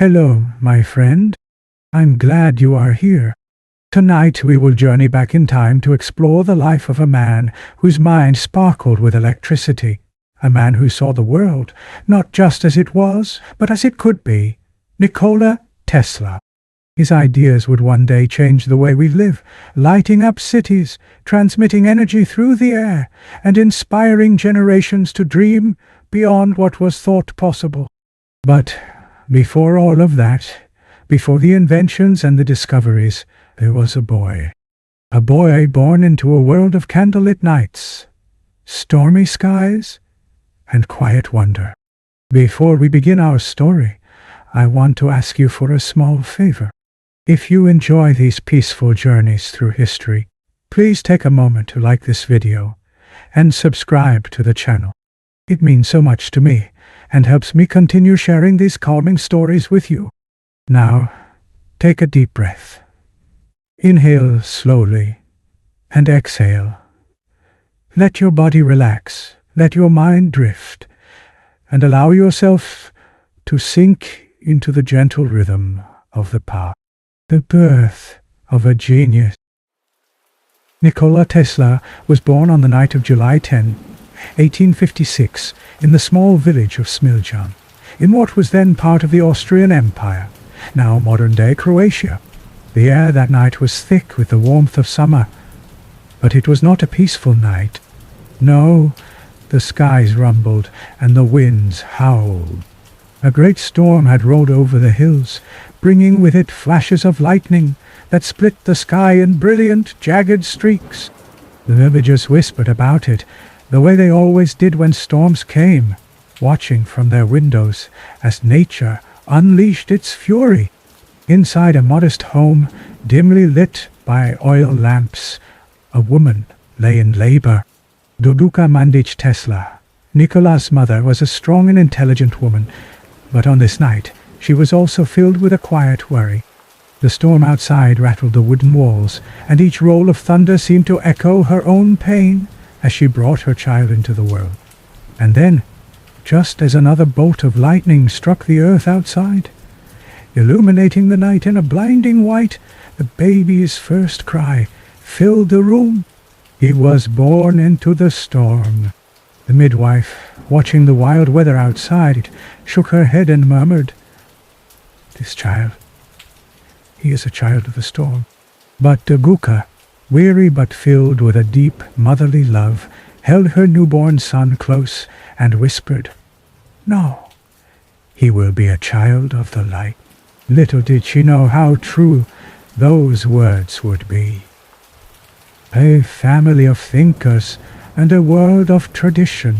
Hello, my friend. I'm glad you are here. Tonight we will journey back in time to explore the life of a man whose mind sparkled with electricity, a man who saw the world not just as it was, but as it could be, Nikola Tesla. His ideas would one day change the way we live, lighting up cities, transmitting energy through the air, and inspiring generations to dream beyond what was thought possible. But before all of that, before the inventions and the discoveries, there was a boy born into a world of candlelit nights, stormy skies, and quiet wonder. Before we begin our story, I want to ask you for a small favor. If you enjoy these peaceful journeys through history, please take a moment to like this video and subscribe to the channel. It means so much to me and helps me continue sharing these calming stories with you. Now, take a deep breath. Inhale slowly and exhale. Let your body relax, let your mind drift, and allow yourself to sink into the gentle rhythm of the past. The birth of a genius. Nikola Tesla was born on the night of July 10, 1856, in the small village of Smiljan, in what was then part of the Austrian Empire, now modern-day Croatia. The air that night was thick with the warmth of summer, but it was not a peaceful night. No, the skies rumbled and the winds howled. A great storm had rolled over the hills, bringing with it flashes of lightning that split the sky in brilliant, jagged streaks. The villagers whispered about it, the way they always did when storms came, watching from their windows as nature unleashed its fury. Inside a modest home, dimly lit by oil lamps, a woman lay in labor. Doduka Mandic Tesla, Nikola's mother, was a strong and intelligent woman, but on this night she was also filled with a quiet worry. The storm outside rattled the wooden walls, and each roll of thunder seemed to echo her own pain as she brought her child into the world. And then, just as another bolt of lightning struck the earth outside, illuminating the night in a blinding white, the baby's first cry filled the room. He was born into the storm. The midwife, watching the wild weather outside, shook her head and murmured, "This child, he is a child of the storm." But Doduka, weary but filled with a deep motherly love, held her newborn son close and whispered, "No, he will be a child of the light." Little did she know how true those words would be. A family of thinkers and a world of tradition.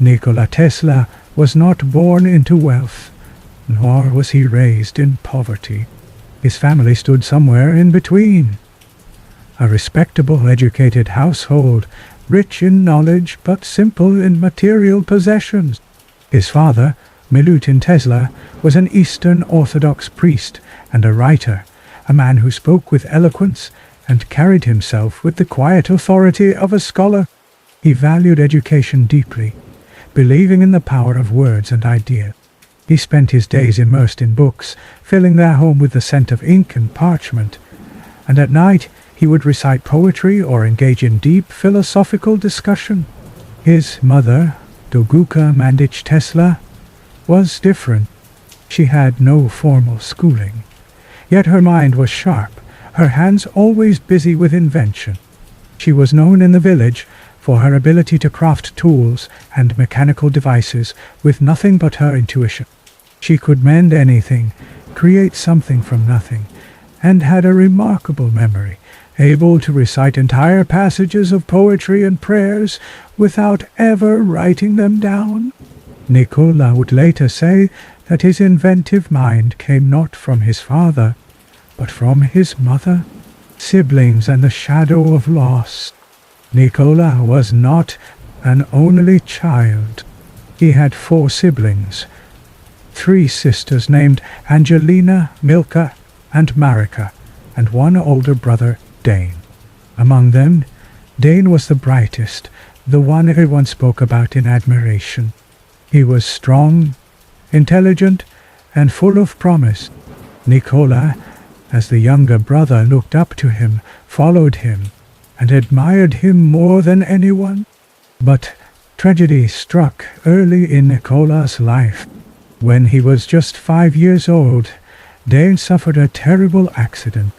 Nikola Tesla was not born into wealth, nor was he raised in poverty. His family stood somewhere in between. A respectable, educated household, rich in knowledge but simple in material possessions. His father, Milutin Tesla, was an Eastern Orthodox priest and a writer, a man who spoke with eloquence and carried himself with the quiet authority of a scholar. He valued education deeply, believing in the power of words and ideas. He spent his days immersed in books, filling their home with the scent of ink and parchment, and at night he would recite poetry or engage in deep philosophical discussion. His mother, Doduka Mandic Tesla, was different. She had no formal schooling, yet her mind was sharp, her hands always busy with invention. She was known in the village for her ability to craft tools and mechanical devices with nothing but her intuition. She could mend anything, create something from nothing, and had a remarkable memory, able to recite entire passages of poetry and prayers without ever writing them down. Nikola would later say that his inventive mind came not from his father, but from his mother, siblings, and the shadow of loss. Nikola was not an only child. He had 4 siblings, 3 sisters named Angelina, Milka, and Marika, and 1 older brother, Dane. Among them, Dane was the brightest, the one everyone spoke about in admiration. He was strong, intelligent, and full of promise. Nikola, as the younger brother, looked up to him, followed him, and admired him more than anyone. But tragedy struck early in Nikola's life. When he was just 5 years old, Dane suffered a terrible accident.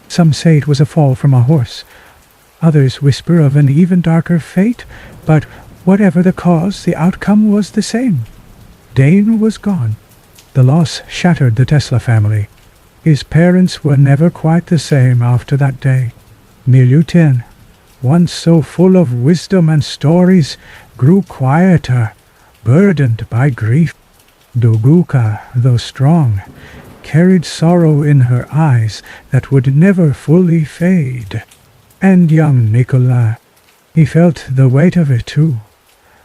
Some say it was a fall from a horse. Others whisper of an even darker fate, but whatever the cause, the outcome was the same. Dane was gone. The loss shattered the Tesla family. His parents were never quite the same after that day. Milutin, once so full of wisdom and stories, grew quieter, burdened by grief. Doguka, though strong, carried sorrow in her eyes that would never fully fade. And young Nikola, he felt the weight of it too,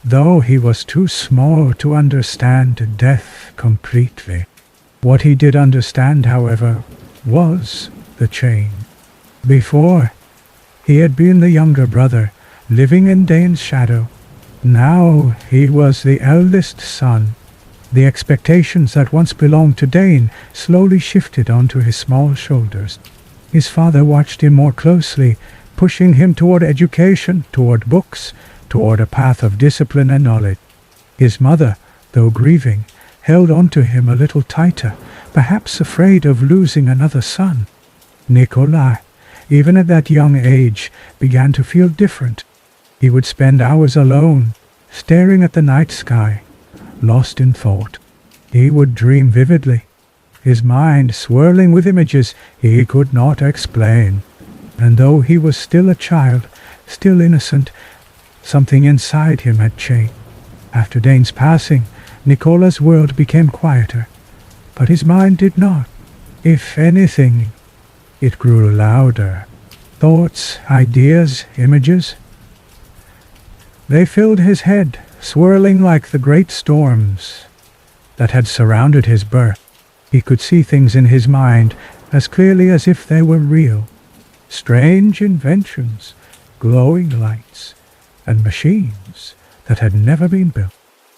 though he was too small to understand death completely. What he did understand, however, was the change. Before, he had been the younger brother, living in Dane's shadow. Now he was the eldest son. The expectations that once belonged to Dane slowly shifted onto his small shoulders. His father watched him more closely, pushing him toward education, toward books, toward a path of discipline and knowledge. His mother, though grieving, held on to him a little tighter, perhaps afraid of losing another son. Nikola, even at that young age, began to feel different. He would spend hours alone, staring at the night sky, lost in thought. He would dream vividly, his mind swirling with images he could not explain. And though he was still a child, still innocent, something inside him had changed. After Dane's passing, Nikola's world became quieter, but his mind did not. If anything, it grew louder. Thoughts, ideas, images. They filled his head, swirling like the great storms that had surrounded his birth. He could see things in his mind as clearly as if they were real. Strange inventions, glowing lights, and machines that had never been built.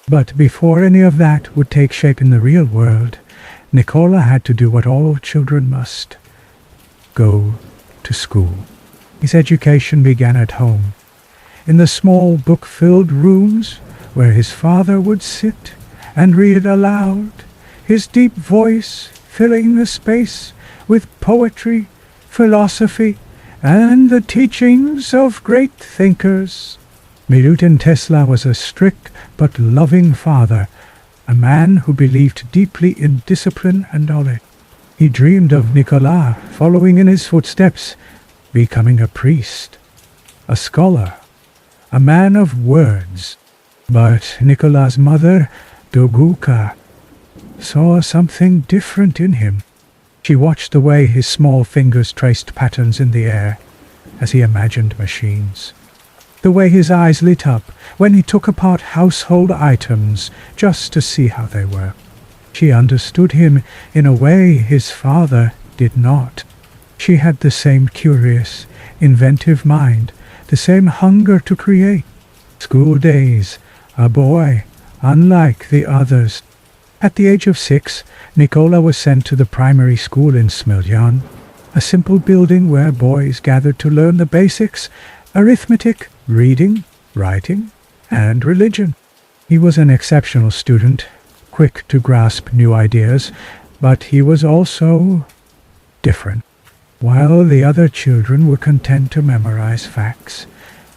But before any of that would take shape in the real world, Nikola had to do what all children must: go to school. His education began at home, in the small book-filled rooms where his father would sit and read aloud, his deep voice filling the space with poetry, philosophy, and the teachings of great thinkers. Nikola Tesla was a strict but loving father, a man who believed deeply in discipline and knowledge. He dreamed of Nikola following in his footsteps, becoming a priest, a scholar, a man of words. But Nikola's mother, Doguka, saw something different in him. She watched the way his small fingers traced patterns in the air as he imagined machines. The way his eyes lit up when he took apart household items just to see how they were. She understood him in a way his father did not. She had the same curious, inventive mind, the same hunger to create. School days, a boy, unlike the others. At the age of 6, Nikola was sent to the primary school in Smiljan, a simple building where boys gathered to learn the basics: arithmetic, reading, writing, and religion. He was an exceptional student, quick to grasp new ideas, but he was also different. While the other children were content to memorize facts,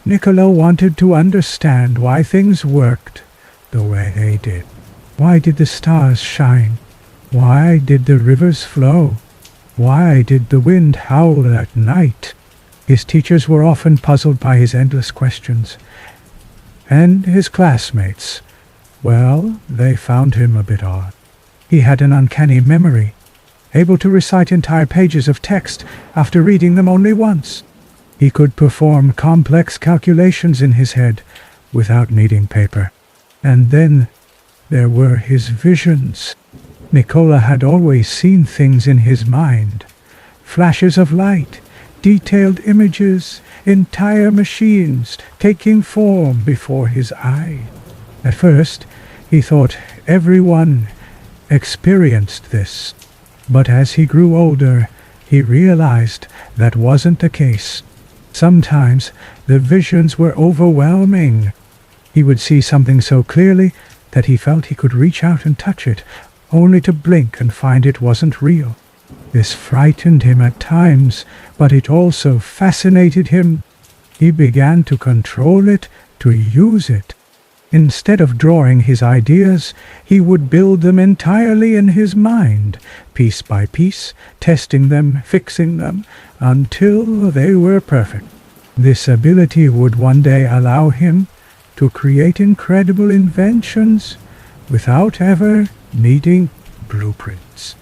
Nikola wanted to understand why things worked the way they did. Why did the stars shine? Why did the rivers flow? Why did the wind howl at night? His teachers were often puzzled by his endless questions. And his classmates, well, they found him a bit odd. He had an uncanny memory, able to recite entire pages of text after reading them only once. He could perform complex calculations in his head without needing paper. And then there were his visions. Nikola had always seen things in his mind. Flashes of light, detailed images, entire machines taking form before his eyes. At first, he thought everyone experienced this. But as he grew older, he realized that wasn't the case. Sometimes the visions were overwhelming. He would see something so clearly that he felt he could reach out and touch it, only to blink and find it wasn't real. This frightened him at times, but it also fascinated him. He began to control it, to use it. Instead of drawing his ideas, he would build them entirely in his mind, piece by piece, testing them, fixing them, until they were perfect. This ability would one day allow him to create incredible inventions without ever needing blueprints.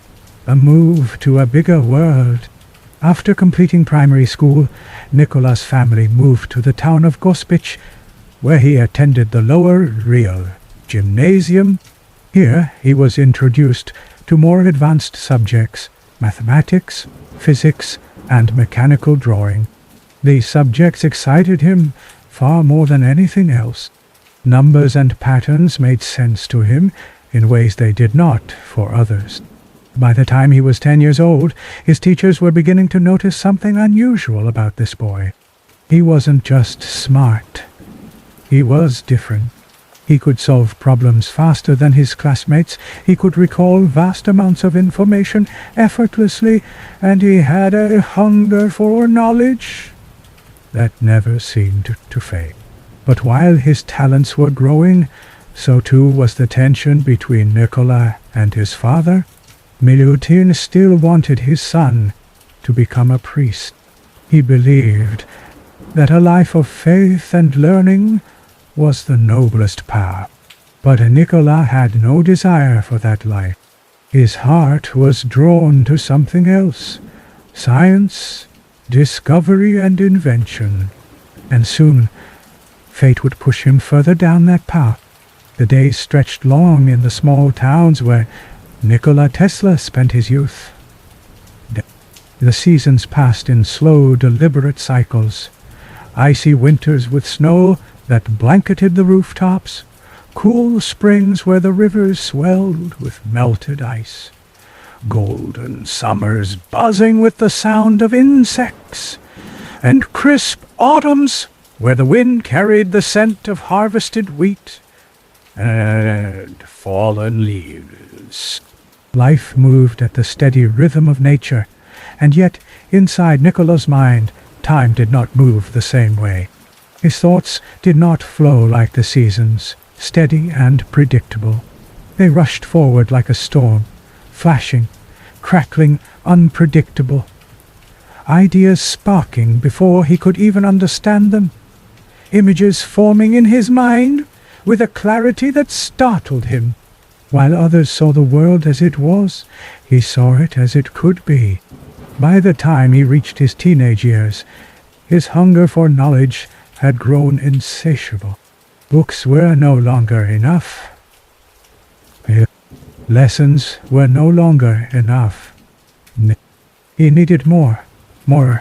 A move to a bigger world. After completing primary school, Nikolas' family moved to the town of Gospic, where he attended the lower real gymnasium. Here he was introduced to more advanced subjects, mathematics, physics, and mechanical drawing. These subjects excited him far more than anything else. Numbers and patterns made sense to him in ways they did not for others. By the time he was 10 years old, his teachers were beginning to notice something unusual about this boy. He wasn't just smart. He was different. He could solve problems faster than his classmates, he could recall vast amounts of information effortlessly, and he had a hunger for knowledge that never seemed to fade. But while his talents were growing, so too was the tension between Nikola and his father. Milutin still wanted his son to become a priest. He believed that a life of faith and learning was the noblest path. But Nikola had no desire for that life. His heart was drawn to something else: science, discovery, and invention. And soon, fate would push him further down that path. The days stretched long in the small towns where Nikola Tesla spent his youth. The seasons passed in slow, deliberate cycles. Icy winters with snow that blanketed the rooftops, cool springs where the rivers swelled with melted ice, golden summers buzzing with the sound of insects, and crisp autumns where the wind carried the scent of harvested wheat and fallen leaves. Life moved at the steady rhythm of nature, and yet inside Nikola's mind, time did not move the same way. His thoughts did not flow like the seasons, steady and predictable. They rushed forward like a storm, flashing, crackling, unpredictable. Ideas sparking before he could even understand them. Images forming in his mind with a clarity that startled him. While others saw the world as it was, he saw it as it could be. By the time he reached his teenage years, his hunger for knowledge had grown insatiable. Books were no longer enough. Lessons were no longer enough. He needed more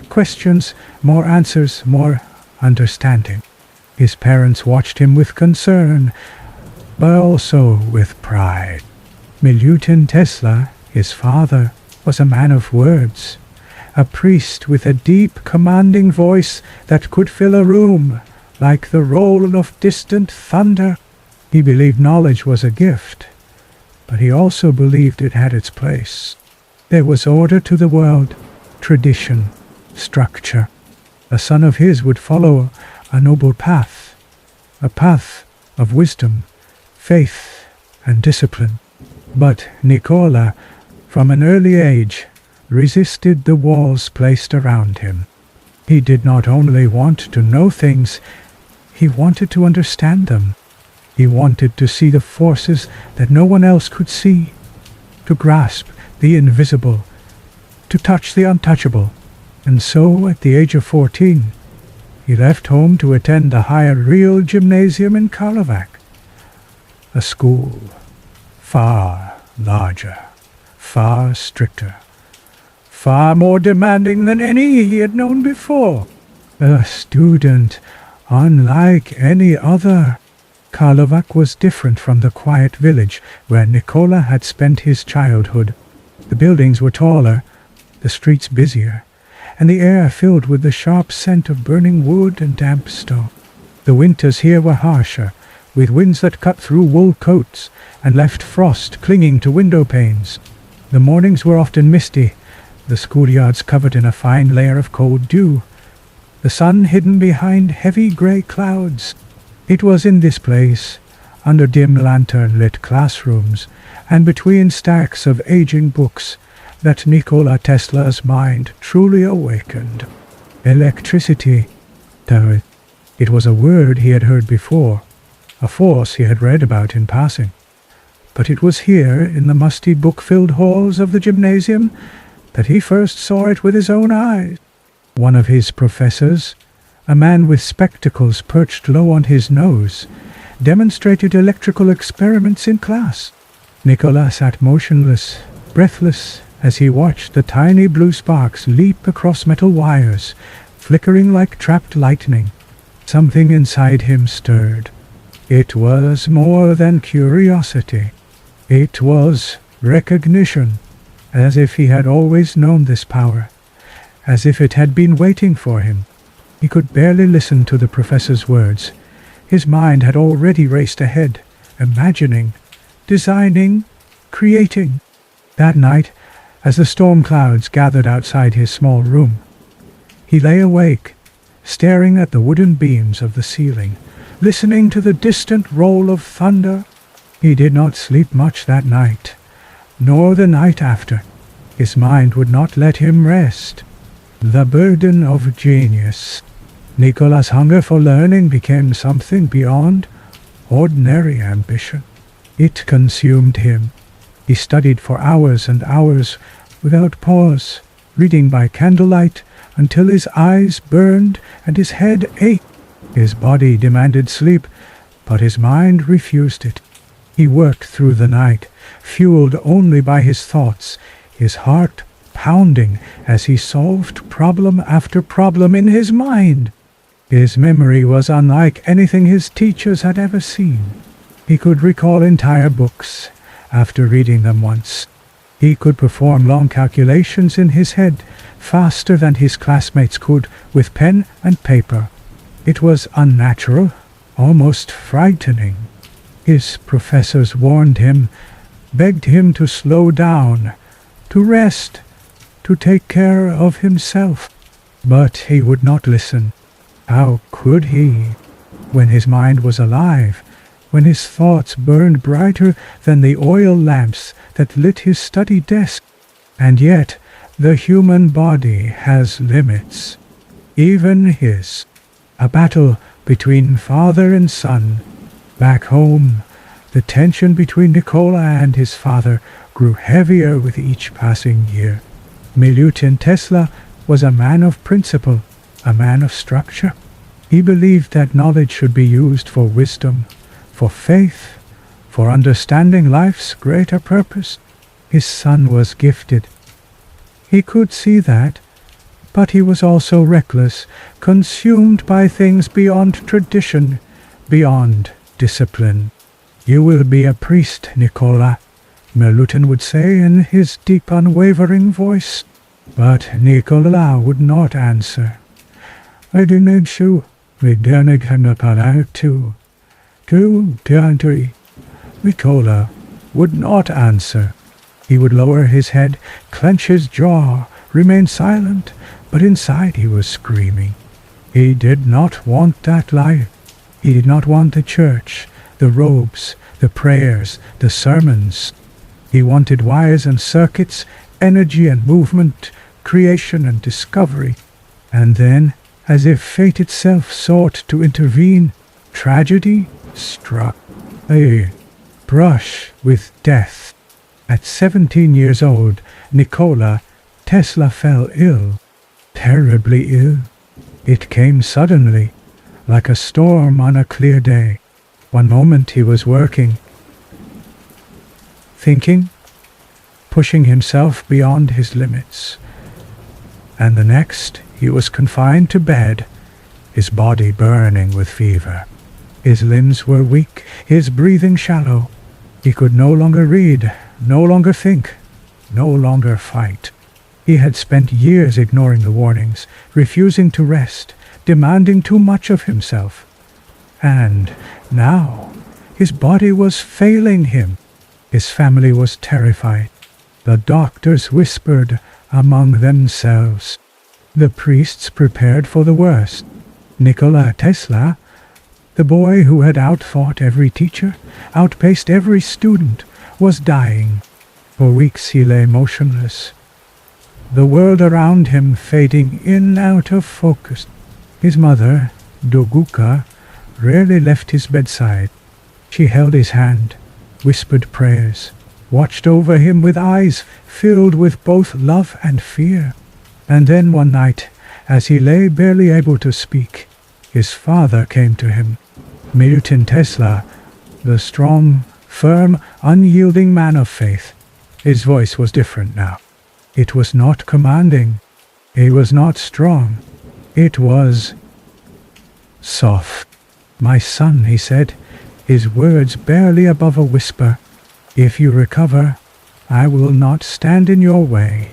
questions, more answers, more understanding. His parents watched him with concern, but also with pride. Milutin Tesla, his father, was a man of words, a priest with a deep, commanding voice that could fill a room like the roll of distant thunder. He believed knowledge was a gift, but he also believed it had its place. There was order to the world, tradition, structure. A son of his would follow a noble path, a path of wisdom, faith, and discipline. But Nikola, from an early age, resisted the walls placed around him. He did not only want to know things, he wanted to understand them. He wanted to see the forces that no one else could see, to grasp the invisible, to touch the untouchable. And so, at the age of 14, he left home to attend the higher real gymnasium in Karlovac, a school far larger, far stricter, far more demanding than any he had known before. A student unlike any other. Karlovac was different from the quiet village where Nikola had spent his childhood. The buildings were taller, the streets busier, and the air filled with the sharp scent of burning wood and damp stone. The winters here were harsher, with winds that cut through wool coats and left frost clinging to window panes. The mornings were often misty, the schoolyards covered in a fine layer of cold dew, the sun hidden behind heavy grey clouds. It was in this place, under dim lantern-lit classrooms, and between stacks of aging books, that Nikola Tesla's mind truly awakened. Electricity. It was a word he had heard before, a force he had read about in passing. But it was here, in the musty book-filled halls of the gymnasium, that he first saw it with his own eyes. One of his professors, a man with spectacles perched low on his nose, demonstrated electrical experiments in class. Nikola sat motionless, breathless, as he watched the tiny blue sparks leap across metal wires, flickering like trapped lightning. Something inside him stirred. It was more than curiosity. It was recognition, as if he had always known this power, as if it had been waiting for him. He could barely listen to the professor's words. His mind had already raced ahead, imagining, designing, creating. That night, as the storm clouds gathered outside his small room, he lay awake, staring at the wooden beams of the ceiling, listening to the distant roll of thunder. He did not sleep much that night, nor the night after. His mind would not let him rest. The burden of genius. Nikola's hunger for learning became something beyond ordinary ambition. It consumed him. He studied for hours and hours without pause, reading by candlelight until his eyes burned and his head ached. His body demanded sleep, but his mind refused it. He worked through the night, fueled only by his thoughts, his heart pounding as he solved problem after problem in his mind. His memory was unlike anything his teachers had ever seen. He could recall entire books after reading them once. He could perform long calculations in his head faster than his classmates could with pen and paper. It was unnatural, almost frightening. His professors warned him, begged him to slow down, to rest, to take care of himself. But he would not listen. How could he? When his mind was alive, when his thoughts burned brighter than the oil lamps that lit his study desk. And yet, the human body has limits, even his. A battle between father and son. Back home, the tension between Nikola and his father grew heavier with each passing year. Nikola Tesla was a man of principle, a man of structure. He believed that knowledge should be used for wisdom, for faith, for understanding life's greater purpose. His son was gifted. He could see that, but he was also reckless, consumed by things beyond tradition, beyond discipline. "You will be a priest, Nikola," Milutin would say in his deep, unwavering voice. But Nikola would not answer. "I do not show. We don't have to. Nikola would not answer. He would lower his head, clench his jaw, remain silent, but inside he was screaming. He did not want that life. He did not want the church, the robes, the prayers, the sermons. He wanted wires and circuits, energy and movement, creation and discovery. And then, as if fate itself sought to intervene, tragedy struck. A brush with death. At 17 years old, Nikola Tesla fell ill, terribly ill. It came suddenly, like a storm on a clear day. One moment he was working, thinking, pushing himself beyond his limits. And the next he was confined to bed, his body burning with fever. His limbs were weak, his breathing shallow. He could no longer read, no longer think, no longer fight. He had spent years ignoring the warnings, refusing to rest, demanding too much of himself. And now his body was failing him. His family was terrified. The doctors whispered among themselves. The priests prepared for the worst. Nikola Tesla, the boy who had outfought every teacher, outpaced every student, was dying. For weeks he lay motionless, the world around him fading in and out of focus. His mother, Doguka, rarely left his bedside. She held his hand, whispered prayers, watched over him with eyes filled with both love and fear. And then one night, as he lay barely able to speak, his father came to him. Nikola Tesla, the strong, firm, unyielding man of faith. His voice was different now. It was not commanding. It was not strong. It was soft. "My son," he said, his words barely above a whisper, "if you recover, I will not stand in your way.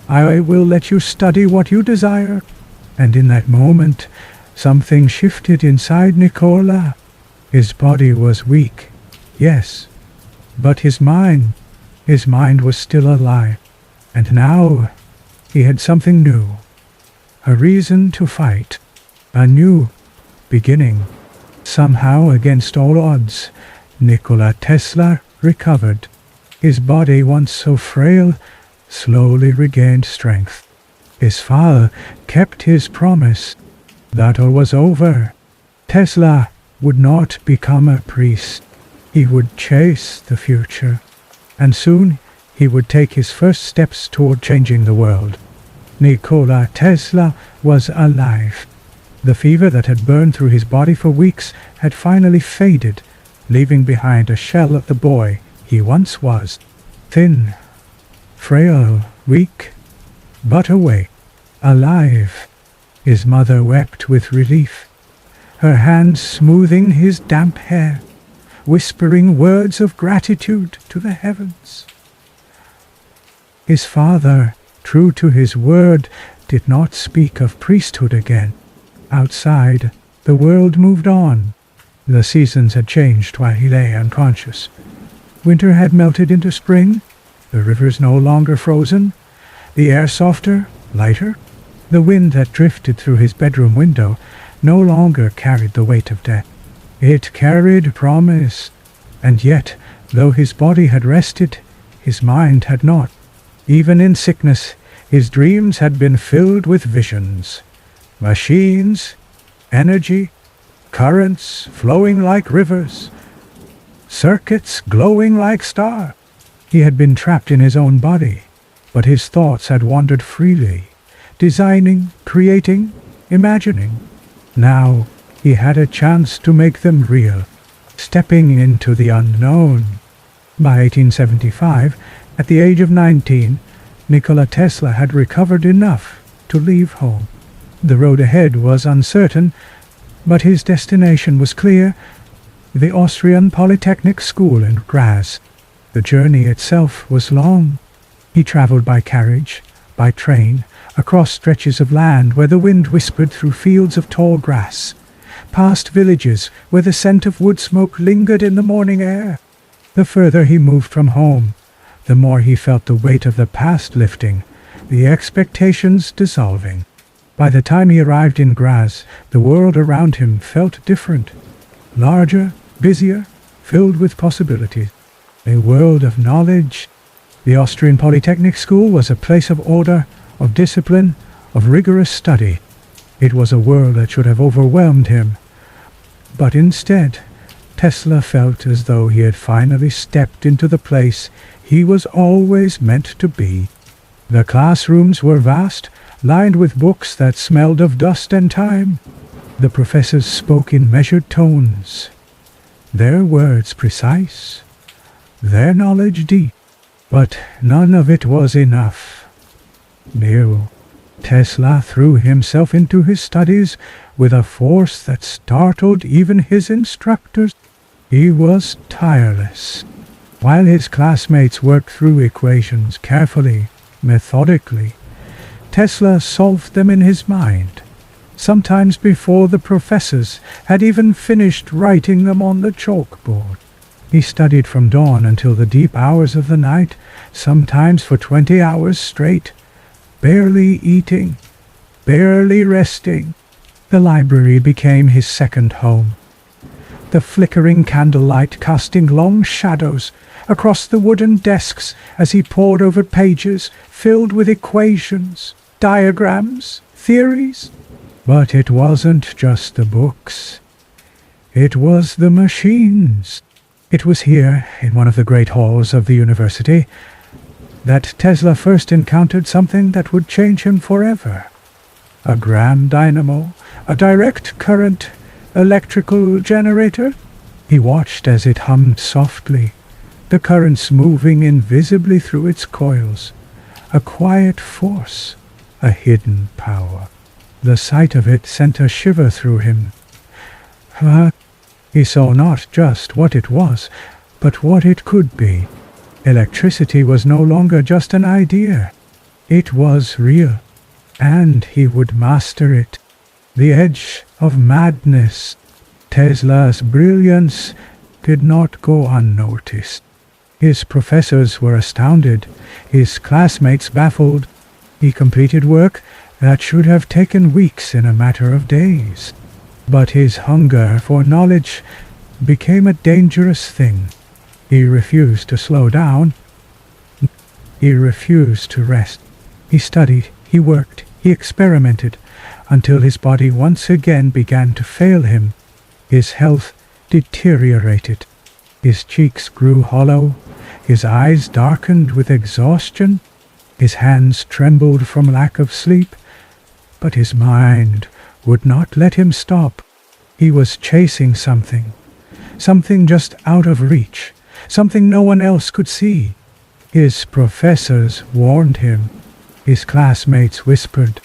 I will let you study what you desire." And in that moment, something shifted inside Nikola. His body was weak, yes, but his mind was still alive. And now he had something new, a reason to fight, a new beginning. Somehow, against all odds, Nikola Tesla recovered. His body, once so frail, slowly regained strength. His father kept his promise. That all was over. Tesla would not become a priest. He would chase the future. And soon he would take his first steps toward changing the world. Nikola Tesla was alive. The fever that had burned through his body for weeks had finally faded, leaving behind a shell of the boy he once was. Thin, frail, weak, but awake, alive. His mother wept with relief, her hands smoothing his damp hair, whispering words of gratitude to the heavens. His father, true to his word, did not speak of priesthood again. Outside, the world moved on. The seasons had changed while he lay unconscious. Winter had melted into spring, the rivers no longer frozen, the air softer, lighter. The wind that drifted through his bedroom window no longer carried the weight of death. It carried promise. And yet, though his body had rested, his mind had not. Even in sickness, his dreams had been filled with visions. Machines, energy, currents flowing like rivers, circuits glowing like stars. He had been trapped in his own body, but his thoughts had wandered freely, designing, creating, imagining. Now he had a chance to make them real, stepping into the unknown. By 1875, at the age of 19, Nikola Tesla had recovered enough to leave home. The road ahead was uncertain, but his destination was clear: the Austrian Polytechnic School in Graz. The journey itself was long. He traveled by carriage, by train, across stretches of land where the wind whispered through fields of tall grass, past villages where the scent of wood smoke lingered in the morning air. The further he moved from home, the more he felt the weight of the past lifting, the expectations dissolving. By the time he arrived in Graz, the world around him felt different, larger, busier, filled with possibilities. A world of knowledge. The Austrian Polytechnic School was a place of order, of discipline, of rigorous study. It was a world that should have overwhelmed him. But instead, Tesla felt as though he had finally stepped into the place he was always meant to be. The classrooms were vast, lined with books that smelled of dust and time. The professors spoke in measured tones, their words precise, their knowledge deep. But none of it was enough. No, Tesla threw himself into his studies with a force that startled even his instructors. He was tireless. While his classmates worked through equations carefully, methodically, Tesla solved them in his mind, sometimes before the professors had even finished writing them on the chalkboard. He studied from dawn until the deep hours of the night, sometimes for 20 hours straight, barely eating, barely resting. The library became his second home. The flickering candlelight casting long shadows across the wooden desks as he pored over pages filled with equations, diagrams, theories. But it wasn't just the books. It was the machines. It was here, in one of the great halls of the university, that Tesla first encountered something that would change him forever. A grand dynamo, a direct current electrical generator. He watched as it hummed softly, the currents moving invisibly through its coils. A quiet force, a hidden power. The sight of it sent a shiver through him. He saw not just what it was, but what it could be. Electricity was no longer just an idea. It was real, and he would master it. The edge of madness. Tesla's brilliance did not go unnoticed. His professors were astounded, his classmates baffled. He completed work that should have taken weeks in a matter of days. But his hunger for knowledge became a dangerous thing. He refused to slow down. He refused to rest. He studied, he worked, he experimented, until his body once again began to fail him. His health deteriorated. His cheeks grew hollow. His eyes darkened with exhaustion. His hands trembled from lack of sleep. But his mind would not let him stop. He was chasing something just out of reach, something no one else could see. His professors warned him. His classmates whispered.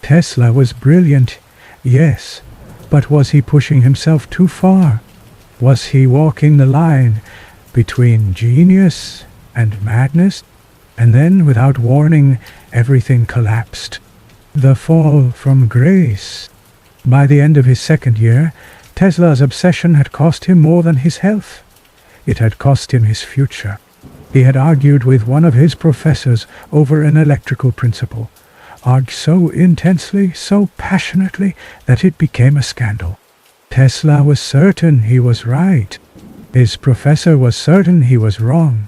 Tesla was brilliant, yes, but was he pushing himself too far? Was he walking the line between genius and madness? And then, without warning, everything collapsed. The fall from grace. By the end of his second year, Tesla's obsession had cost him more than his health. It had cost him his future. He had argued with one of his professors over an electrical principle, argued so intensely, so passionately, that it became a scandal. Tesla was certain he was right. His professor was certain he was wrong.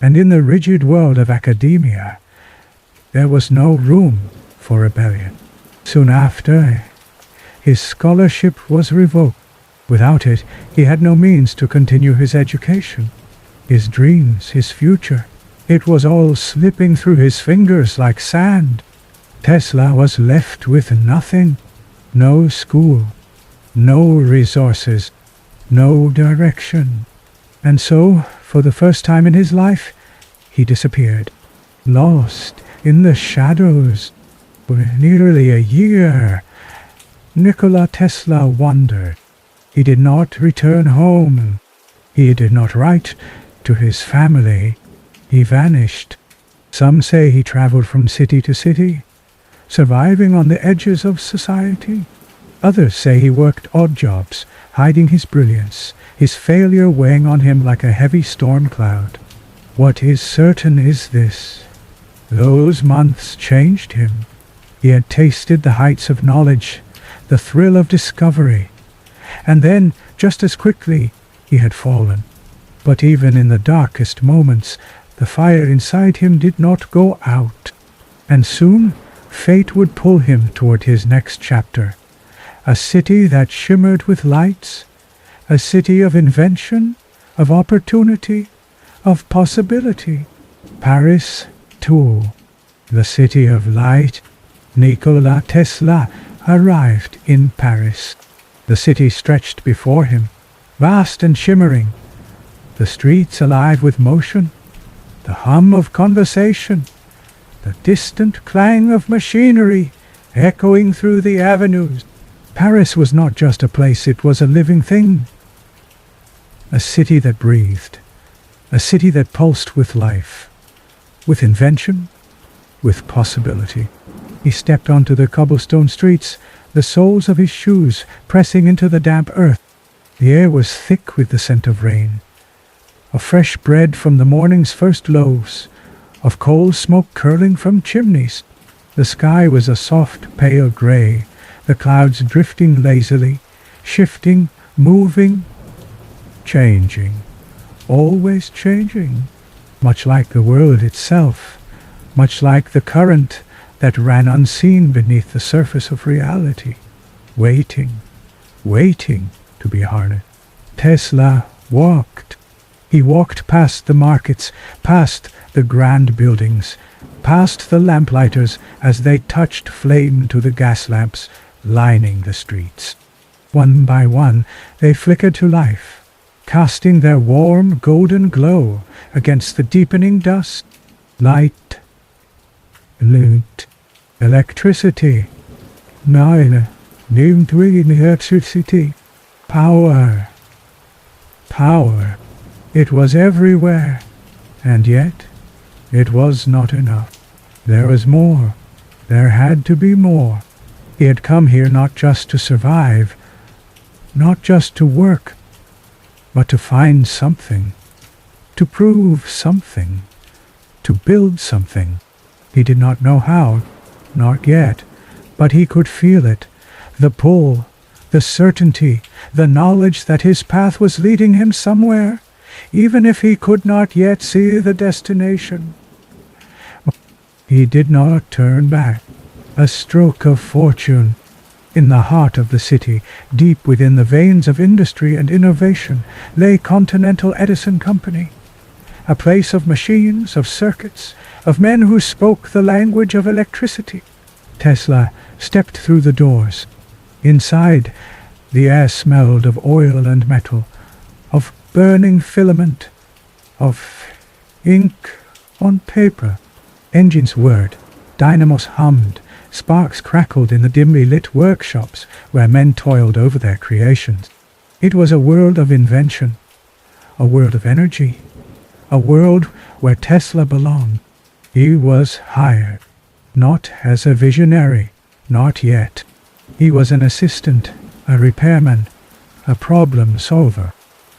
And in the rigid world of academia, there was no room for rebellion. Soon after, his scholarship was revoked. Without it, he had no means to continue his education, his dreams, his future. It was all slipping through his fingers like sand. Tesla was left with nothing. No school, no resources, no direction. And so, for the first time in his life, he disappeared, lost in the shadows. For nearly a year, Nikola Tesla wandered. He did not return home. He did not write to his family. He vanished. Some say he traveled from city to city, surviving on the edges of society. Others say he worked odd jobs, hiding his brilliance, his failure weighing on him like a heavy storm cloud. What is certain is this: those months changed him. He had tasted the heights of knowledge, the thrill of discovery, and then, just as quickly, he had fallen. But even in the darkest moments, the fire inside him did not go out, and soon fate would pull him toward his next chapter. A city that shimmered with lights, a city of invention, of opportunity, of possibility. Paris, too, the city of light. Nikola Tesla arrived in Paris. The city stretched before him, vast and shimmering, the streets alive with motion, the hum of conversation, the distant clang of machinery echoing through the avenues. Paris was not just a place, it was a living thing. A city that breathed, a city that pulsed with life, with invention, with possibility. He stepped onto the cobblestone streets, the soles of his shoes pressing into the damp earth. The air was thick with the scent of rain, of fresh bread from the morning's first loaves, of coal smoke curling from chimneys. The sky was a soft, pale grey, the clouds drifting lazily, shifting, moving, changing, always changing, much like the world itself, much like the current that ran unseen beneath the surface of reality, waiting to be harnessed. Tesla walked. He walked past the markets, past the grand buildings, past the lamplighters as they touched flame to the gas lamps lining the streets. One by one they flickered to life, casting their warm golden glow against the deepening dusk. Light, light, electricity, electricity, power, power. It was everywhere, and yet it was not enough. There was more. There had to be more. He had come here not just to survive, not just to work, but to find something, to prove something, to build something. He did not know how, not yet, but he could feel it, the pull, the certainty, the knowledge that his path was leading him somewhere, even if he could not yet see the destination. He did not turn back. A stroke of fortune. In the heart of the city, deep within the veins of industry and innovation, lay Continental Edison Company, a place of machines, of circuits, of men who spoke the language of electricity. Tesla stepped through the doors. Inside, the air smelled of oil and metal, of burning filament, of ink on paper. Engines whirred, dynamos hummed, sparks crackled in the dimly lit workshops where men toiled over their creations. It was a world of invention, a world of energy, a world where Tesla belonged. He was hired, not as a visionary, not yet. He was an assistant, a repairman, a problem solver.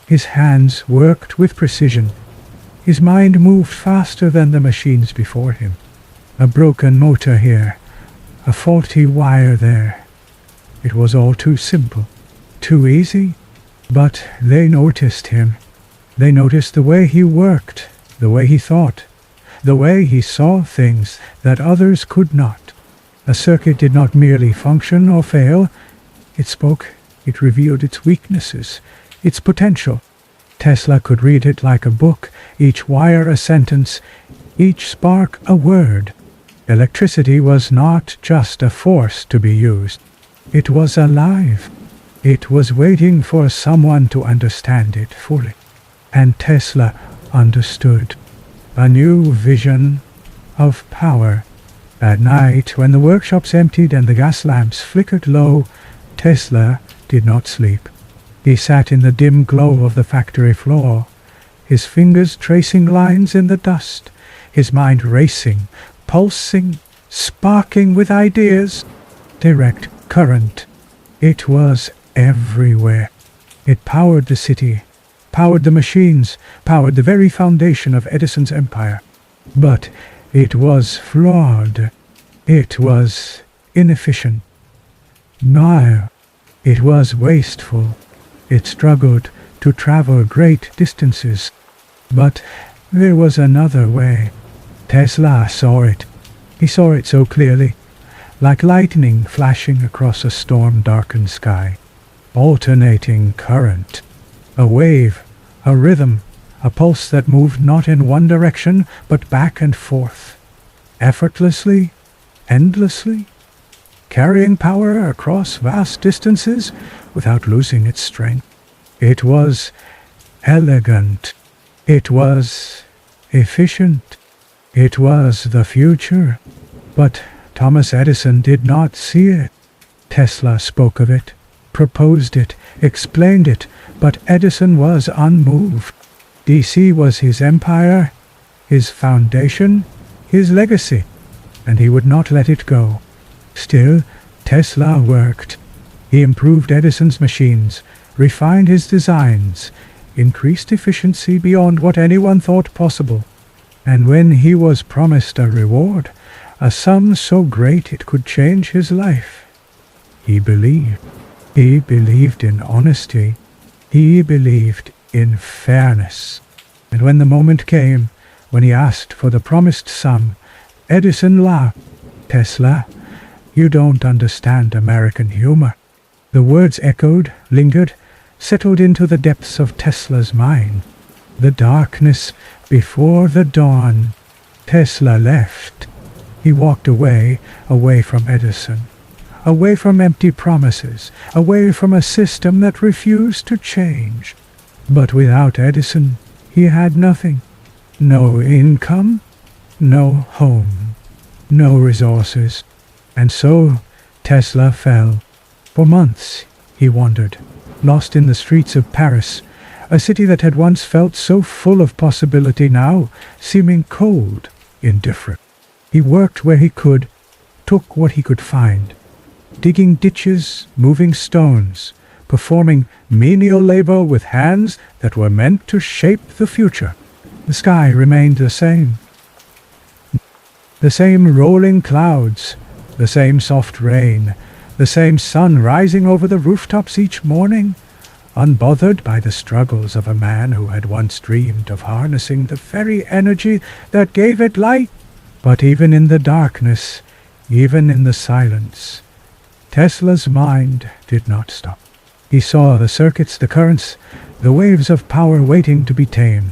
His hands worked with precision. His mind moved faster than the machines before him. A broken motor here, a faulty wire there. It was all too simple, too easy, but they noticed him. They noticed the way he worked, the way he thought, the way he saw things that others could not. A circuit did not merely function or fail. It spoke, it revealed its weaknesses, its potential. Tesla could read it like a book, each wire a sentence, each spark a word. Electricity was not just a force to be used. It was alive. It was waiting for someone to understand it fully. And Tesla understood. A new vision of power. At night, when the workshops emptied and the gas lamps flickered low, Tesla did not sleep. He sat in the dim glow of the factory floor, his fingers tracing lines in the dust, his mind racing, pulsing, sparking with ideas. Direct current. It was everywhere. It powered the city, powered the machines, powered the very foundation of Edison's empire. But it was flawed. It was inefficient. No, it was wasteful. It struggled to travel great distances. But there was another way. Tesla saw it. He saw it so clearly, like lightning flashing across a storm-darkened sky. Alternating current. A wave, a rhythm, a pulse that moved not in one direction, but back and forth. Effortlessly, endlessly, carrying power across vast distances without losing its strength. It was elegant. It was efficient. It was the future, but Thomas Edison did not see it. Tesla spoke of it, proposed it, explained it, but Edison was unmoved. DC was his empire, his foundation, his legacy, and he would not let it go. Still, Tesla worked. He improved Edison's machines, refined his designs, increased efficiency beyond what anyone thought possible. And when he was promised a reward, a sum so great it could change his life, he believed. He believed in honesty. He believed in fairness. And when the moment came, when he asked for the promised sum, Edison laughed. "Tesla, you don't understand American humor." The words echoed, lingered, settled into the depths of Tesla's mind. The darkness before the dawn. Tesla left. He walked away from Edison, away from empty promises, away from a system that refused to change. But without Edison, he had nothing. No income, no home, no resources. And so Tesla fell. For months he wandered, lost in the streets of Paris, a city that had once felt so full of possibility, now seeming cold, indifferent. He worked where he could, took what he could find, digging ditches, moving stones, performing menial labor with hands that were meant to shape the future. The sky remained the same. The same rolling clouds, the same soft rain, the same sun rising over the rooftops each morning, unbothered by the struggles of a man who had once dreamed of harnessing the very energy that gave it light. But even in the darkness, even in the silence, Tesla's mind did not stop. He saw the circuits, the currents, the waves of power waiting to be tamed.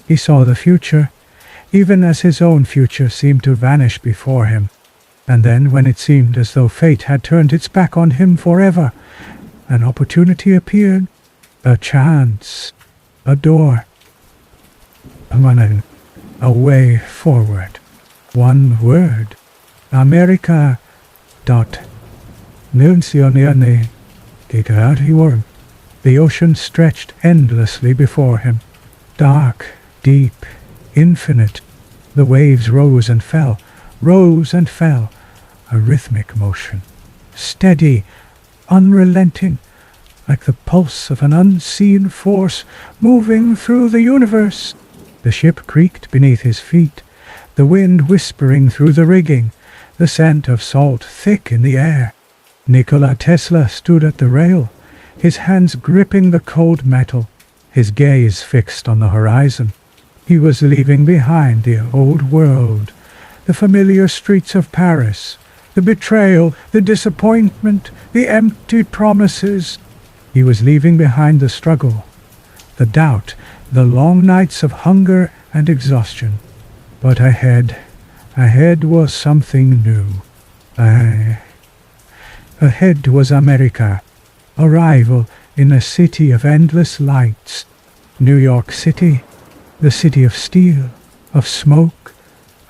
He saw the future, even as his own future seemed to vanish before him. And then, when it seemed as though fate had turned its back on him forever, an opportunity appeared, a chance, a door, a way forward. One word, America. The ocean stretched endlessly before him, dark, deep, infinite. The waves rose and fell, a rhythmic motion, steady, unrelenting, like the pulse of an unseen force moving through the universe. The ship creaked beneath his feet, the wind whispering through the rigging, the scent of salt thick in the air. Nikola Tesla stood at the rail, his hands gripping the cold metal, his gaze fixed on the horizon. He was leaving behind the old world, the familiar streets of Paris, the betrayal, the disappointment, the empty promises. He was leaving behind the struggle, the doubt, the long nights of hunger and exhaustion. But ahead was something new. Ahead was America, a rival in a city of endless lights. New York City, the city of steel, of smoke,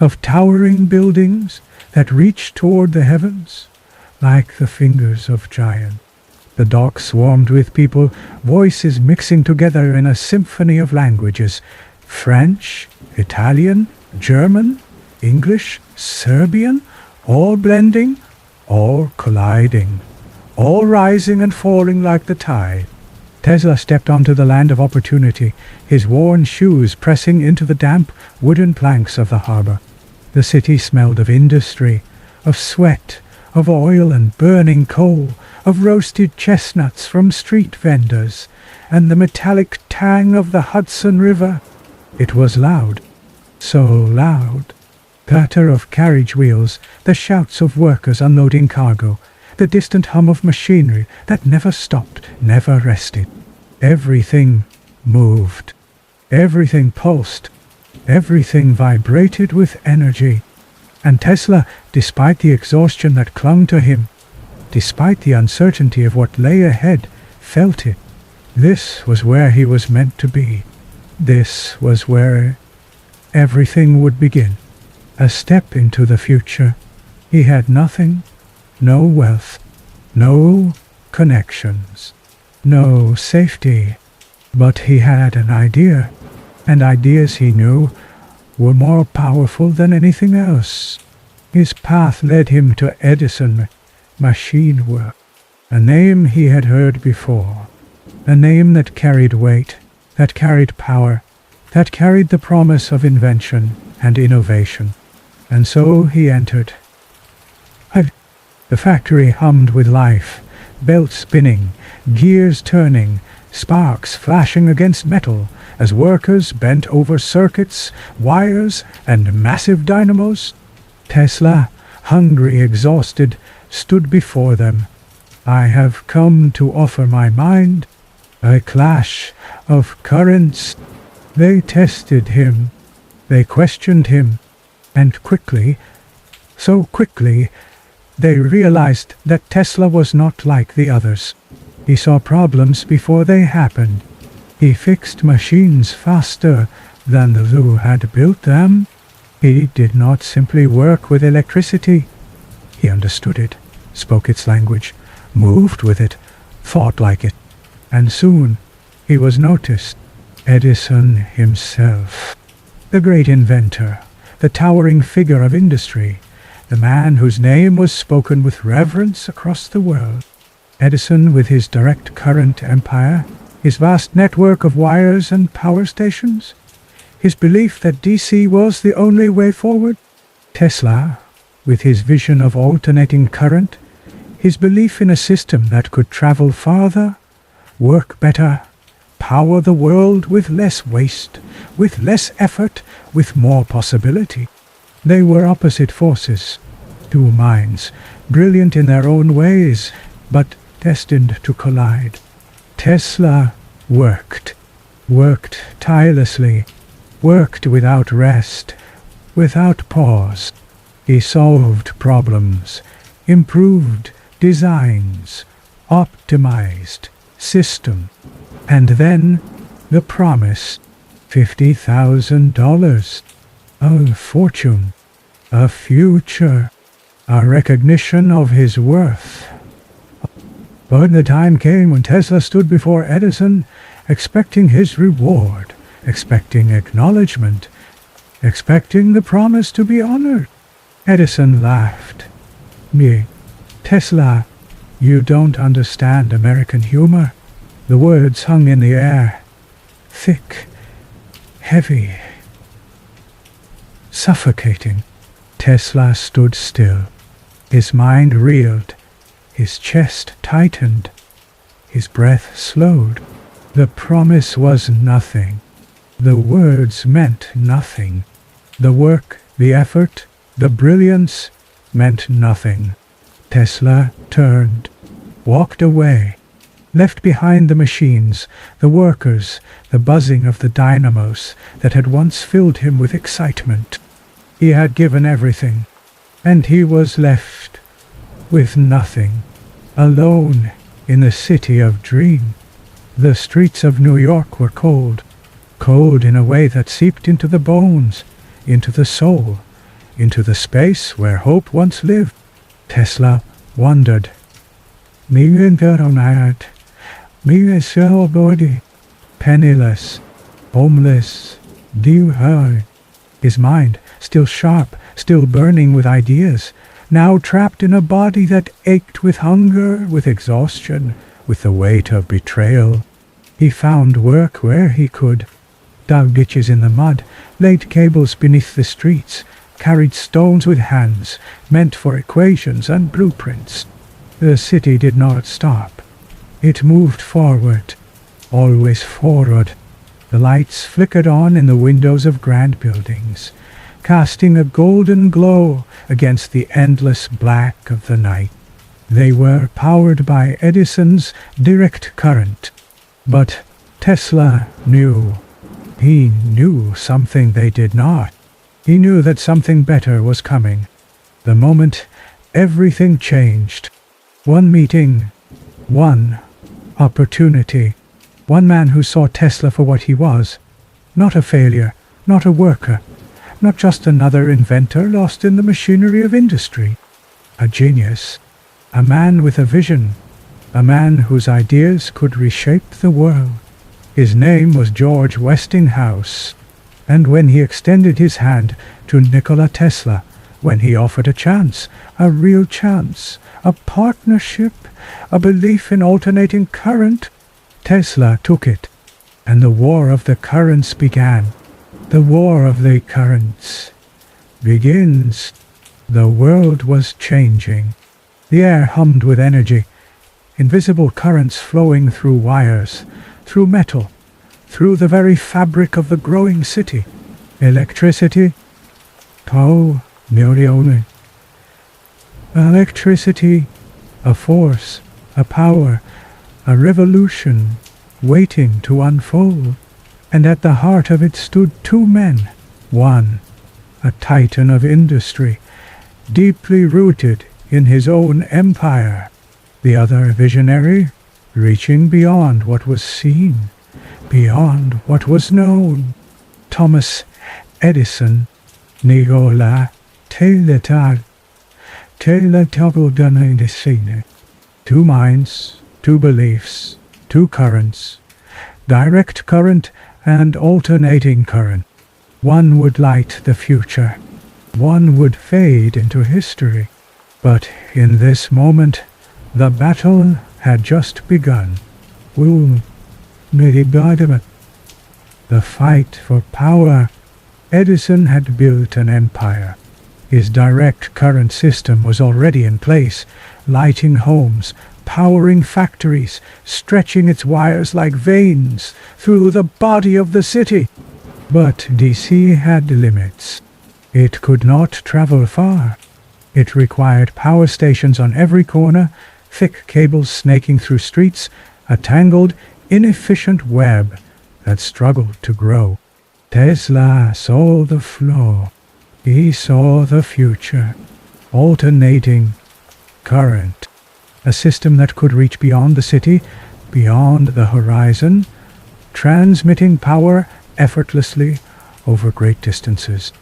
of towering buildings that reached toward the heavens like the fingers of giants. The dock swarmed with people, voices mixing together in a symphony of languages: French, Italian, German, English, Serbian, all blending, all colliding, all rising and falling like the tide. Tesla stepped onto the land of opportunity, his worn shoes pressing into the damp wooden planks of the harbor. The city smelled of industry, of sweat, of oil and burning coal, of roasted chestnuts from street vendors, and the metallic tang of the Hudson River. It was loud, so loud. Clatter of carriage wheels, the shouts of workers unloading cargo, the distant hum of machinery that never stopped, never rested. Everything moved. Everything pulsed. Everything vibrated with energy. And Tesla, despite the exhaustion that clung to him, despite the uncertainty of what lay ahead, felt it. This was where he was meant to be. This was where everything would begin. a step into the future. He had nothing, no wealth, no connections, no safety, but he had an idea, and ideas, he knew, were more powerful than anything else. His path led him to Edison Machine Work, a name he had heard before, a name that carried weight, that carried power, that carried the promise of invention and innovation. And so he entered. The factory hummed with life, belts spinning, gears turning, sparks flashing against metal as workers bent over circuits, wires, and massive dynamos. Tesla, hungry, exhausted, stood before them. "I have come to offer my mind." A clash of currents. They tested him. They questioned him. And quickly, so quickly, they realized that Tesla was not like the others. He saw problems before they happened. He fixed machines faster than those who had built them. He did not simply work with electricity. He understood it, spoke its language, moved with it, thought like it. And soon he was noticed. Edison himself, the great inventor, the towering figure of industry, the man whose name was spoken with reverence across the world. Edison, with his direct current empire, his vast network of wires and power stations, his belief that DC was the only way forward. Tesla, with his vision of alternating current, his belief in a system that could travel farther, work better, power the world with less waste, with less effort, with more possibility. They were opposite forces, two minds, brilliant in their own ways, but destined to collide. Tesla worked tirelessly, worked without rest, without pause. He solved problems, improved designs, optimized system, and then the promise, $50,000, a fortune, a future, a recognition of his worth. But the time came when Tesla stood before Edison, expecting his reward, expecting acknowledgement, expecting the promise to be honored. Edison laughed. "Me, Tesla, you don't understand American humor." The words hung in the air, thick, heavy, suffocating. Tesla stood still. His mind reeled, his chest tightened, his breath slowed. The promise was nothing. The words meant nothing. The work, the effort, the brilliance meant nothing. Tesla turned, walked away, left behind the machines, the workers, the buzzing of the dynamos that had once filled him with excitement. He had given everything, and he was left with nothing, alone in the city of dream. The streets of New York were cold, cold in a way that seeped into the bones, into the soul, into the space where hope once lived. Tesla wondered. Me so body, penniless, homeless, devoid. His mind, still sharp, still burning with ideas, now trapped in a body that ached with hunger, with exhaustion, with the weight of betrayal. He found work where he could, dug ditches in the mud, laid cables beneath the streets, carried stones with hands, meant for equations and blueprints. The city did not stop. It moved forward, always forward. The lights flickered on in the windows of grand buildings, casting a golden glow against the endless black of the night. They were powered by Edison's direct current. But Tesla knew. He knew something they did not. He knew that something better was coming. The moment everything changed. One meeting, one opportunity, one man who saw Tesla for what he was, not a failure, not a worker, not just another inventor lost in the machinery of industry. A genius, a man with a vision, a man whose ideas could reshape the world. His name was George Westinghouse, and when he extended his hand to Nikola Tesla, when he offered a chance, a real chance, a partnership, a belief in alternating current, Tesla took it, and the war of the currents began. The war of the currents begins. The world was changing. The air hummed with energy, invisible currents flowing through wires, through metal, through the very fabric of the growing city. Electricity, electricity, a force, a power, a revolution waiting to unfold. And at the heart of it stood two men. One, a titan of industry, deeply rooted in his own empire. The other, a visionary, reaching beyond what was seen, beyond what was known. Thomas Edison, Nikola Tesla, two minds, two beliefs, two currents, direct current and alternating current. One would light the future, one would fade into history. But in this moment, the battle had just begun. The fight for power. Edison had built an empire. His direct current system was already in place, lighting homes, powering factories, stretching its wires like veins through the body of the city. But DC had limits. It could not travel far. It required power stations on every corner, thick cables snaking through streets, a tangled, inefficient web that struggled to grow. Tesla saw the flow. He saw the future. Alternating current. A system that could reach beyond the city, beyond the horizon, transmitting power effortlessly over great distances.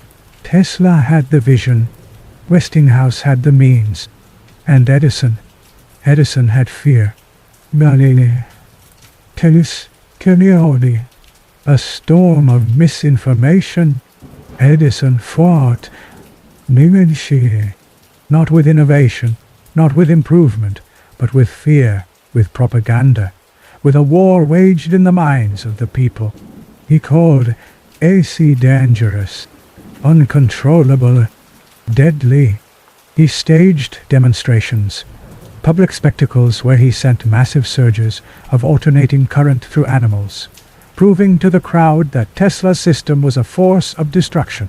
Tesla had the vision, Westinghouse had the means, and Edison had fear. A storm of misinformation. Edison fought, not with innovation, not with improvement, but with fear, with propaganda, with a war waged in the minds of the people. He called AC dangerous, uncontrollable, deadly. He staged demonstrations, public spectacles where he sent massive surges of alternating current through animals, proving to the crowd that Tesla's system was a force of destruction.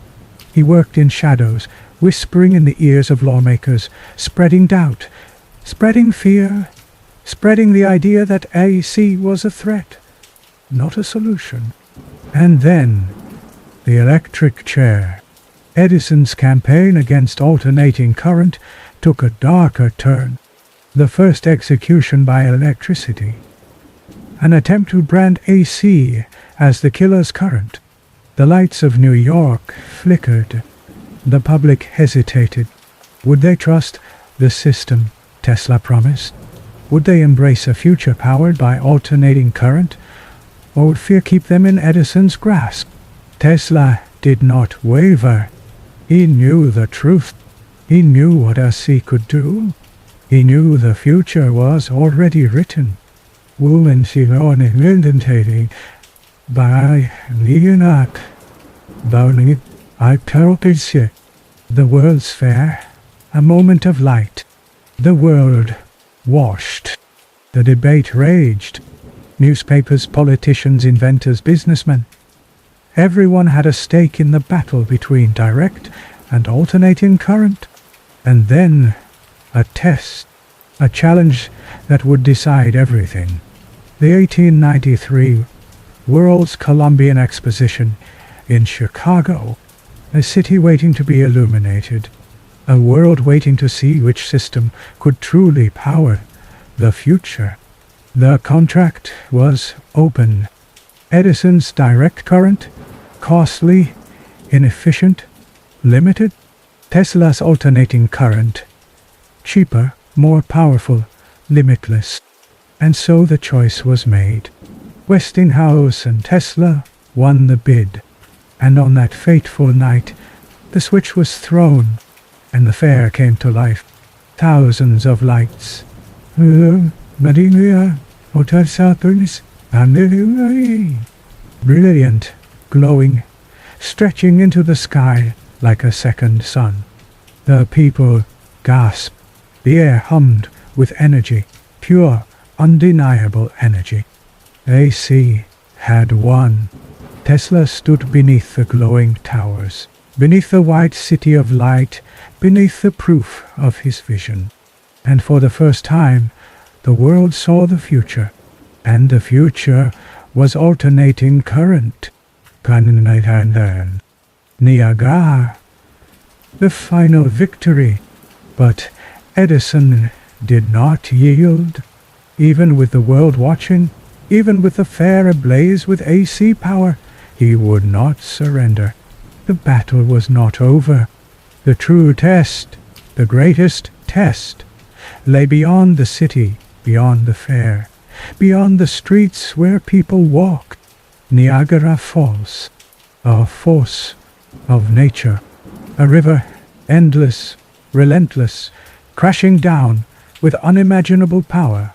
He worked in shadows, whispering in the ears of lawmakers, spreading doubt, spreading fear, spreading the idea that AC was a threat, not a solution. And then, the electric chair. Edison's campaign against alternating current took a darker turn. The first execution by electricity. An attempt to brand AC as the killer's current. The lights of New York flickered. The public hesitated. Would they trust the system Tesla promised? Would they embrace a future powered by alternating current? Or would fear keep them in Edison's grasp? Tesla did not waver. He knew the truth. He knew what AC could do. He knew the future was already written. By Leonard Bowling, the World's Fair, a moment of light. The world washed. The debate raged. Newspapers, politicians, inventors, businessmen. Everyone had a stake in the battle between direct and alternating current. And then a test, a challenge that would decide everything. The 1893 World's Columbian Exposition in Chicago, a city waiting to be illuminated, a world waiting to see which system could truly power the future. The contract was open. Edison's direct current, costly, inefficient, Limited? Tesla's alternating current. Cheaper, more powerful, limitless. And so the choice was made. Westinghouse and Tesla won the bid. And on that fateful night, the switch was thrown, and the fair came to life. Thousands of lights. Brilliant, glowing, stretching into the sky like a second sun. The people gasped. The air hummed with energy, pure, undeniable energy. AC had won. Tesla stood beneath the glowing towers, beneath the white city of light, beneath the proof of his vision. And for the first time, the world saw the future, and the future was alternating current. Niagara, the final victory. But Edison did not yield. Even with the world watching, even with the fair ablaze with AC power, he would not surrender. The battle was not over. The true test, the greatest test, lay beyond the city, beyond the fair, beyond the streets where people walked. Niagara Falls, a force of nature, a river endless, relentless, crashing down with unimaginable power.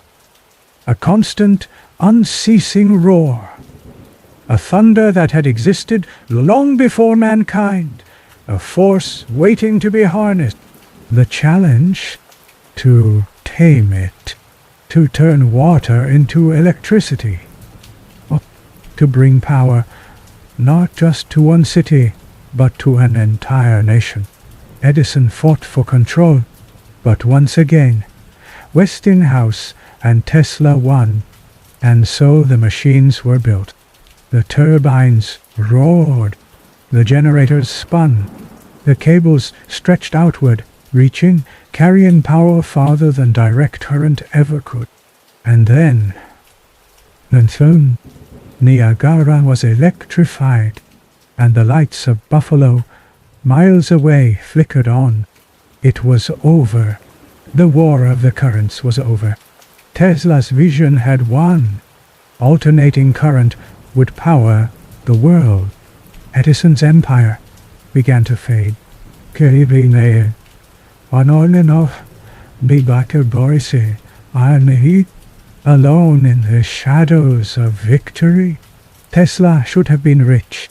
A constant, unceasing roar. A thunder that had existed long before mankind. A force waiting to be harnessed. The challenge to tame it. To turn water into electricity. To bring power not just to one city, but to an entire nation. Edison fought for control, but once again, Westinghouse and Tesla won, and so the machines were built. The turbines roared, the generators spun, the cables stretched outward, reaching, carrying power farther than direct current ever could. And then soon, Niagara was electrified, and the lights of Buffalo, miles away, flickered on. It was over. The war of the currents was over. Tesla's vision had won. Alternating current would power the world. Edison's empire began to fade. On and off, be back at Boris, alone in the shadows of victory. Tesla should have been rich.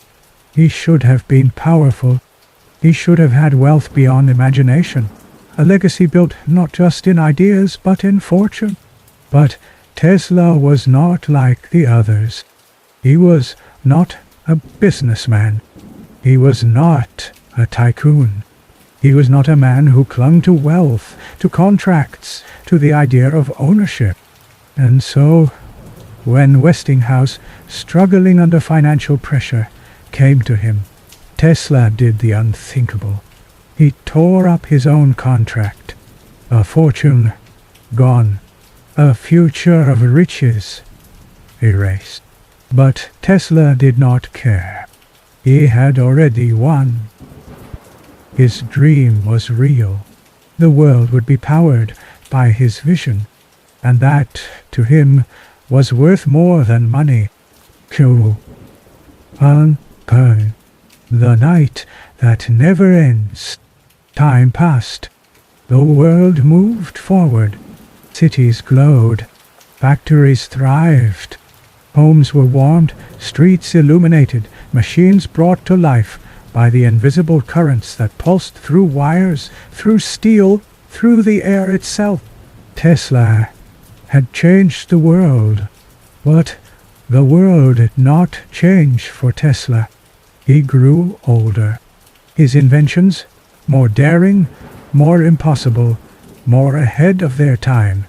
He should have been powerful. He should have had wealth beyond imagination. A legacy built not just in ideas, but in fortune. But Tesla was not like the others. He was not a businessman. He was not a tycoon. He was not a man who clung to wealth, to contracts, to the idea of ownership. And so, when Westinghouse, struggling under financial pressure, came to him, Tesla did the unthinkable. He tore up his own contract. A fortune gone. A future of riches erased. But Tesla did not care. He had already won. His dream was real. The world would be powered by his vision, and that, to him, was worth more than money. The night that never ends. Time passed. The world moved forward. Cities glowed. Factories thrived. Homes were warmed, streets illuminated, machines brought to life by the invisible currents that pulsed through wires, through steel, through the air itself. Tesla had changed the world, but the world did not change for Tesla. He grew older. His inventions, more daring, more impossible, more ahead of their time,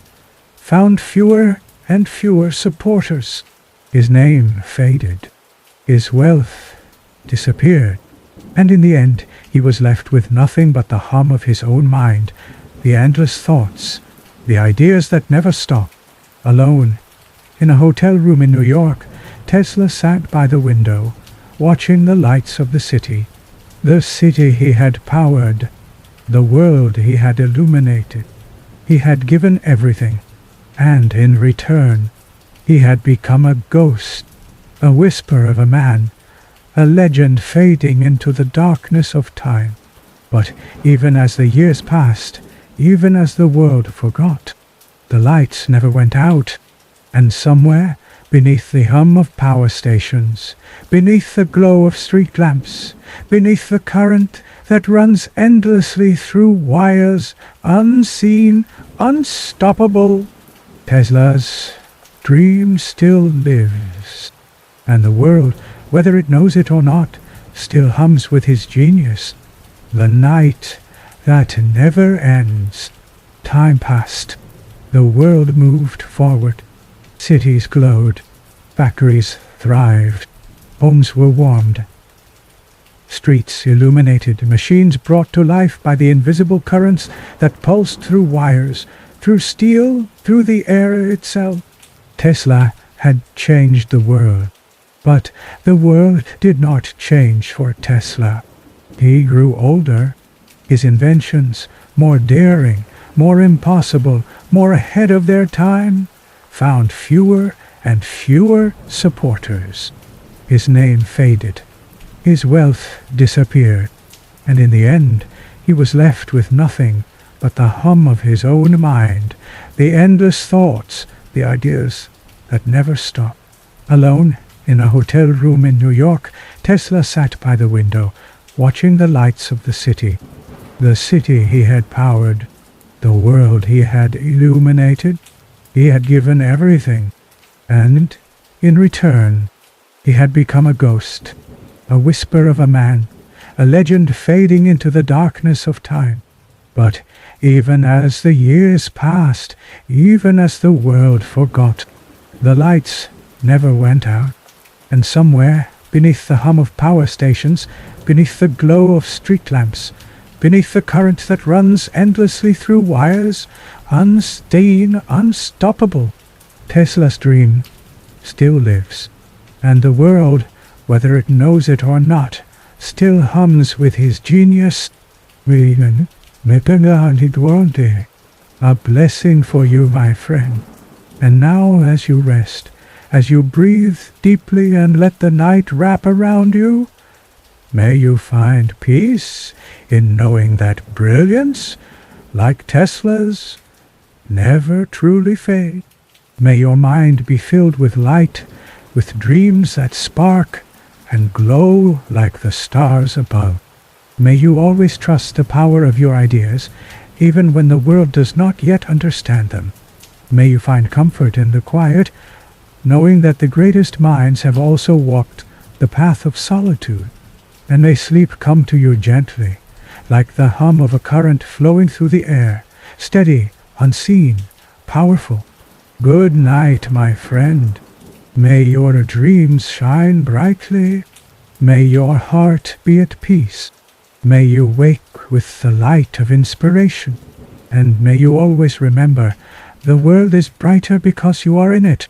found fewer and fewer supporters. His name faded. His wealth disappeared. And in the end, he was left with nothing but the hum of his own mind, the endless thoughts, the ideas that never stop. Alone, in a hotel room in New York, Tesla sat by the window, watching the lights of the city. The city he had powered, the world he had illuminated. He had given everything, and in return, he had become a ghost, a whisper of a man, a legend fading into the darkness of time. But even as the years passed, even as the world forgot, the lights never went out, and somewhere, beneath the hum of power stations, beneath the glow of street lamps, beneath the current that runs endlessly through wires, unseen, unstoppable, Tesla's dream still lives, and the world, whether it knows it or not, still hums with his genius. The night that never ends. Time passed. The world moved forward. Cities glowed. Factories thrived. Homes were warmed. Streets illuminated. Machines brought to life by the invisible currents that pulsed through wires, through steel, through the air itself. Tesla had changed the world. But the world did not change for Tesla. He grew older. His inventions, more daring, more impossible, more ahead of their time, found fewer and fewer supporters. His name faded. His wealth disappeared. And in the end, he was left with nothing but the hum of his own mind, the endless thoughts, the ideas that never stop. Alone, in a hotel room in New York, Tesla sat by the window, watching the lights of the city he had powered, the world he had illuminated. He had given everything, and, in return, he had become a ghost, a whisper of a man, a legend fading into the darkness of time. But even as the years passed, even as the world forgot, the lights never went out, and somewhere, beneath the hum of power stations, beneath the glow of street lamps, beneath the current that runs endlessly through wires, unseen, unstoppable, Tesla's dream still lives, and the world, whether it knows it or not, still hums with his genius. A blessing for you, my friend. And now, as you rest, as you breathe deeply and let the night wrap around you, may you find peace in knowing that brilliance, like Tesla's, never truly fade. May your mind be filled with light, with dreams that spark and glow like the stars above. May you always trust the power of your ideas, even when the world does not yet understand them. May you find comfort in the quiet, knowing that the greatest minds have also walked the path of solitude. And may sleep come to you gently, like the hum of a current flowing through the air, steady, unseen, powerful. Good night, my friend. May your dreams shine brightly. May your heart be at peace. May you wake with the light of inspiration. And may you always remember, the world is brighter because you are in it.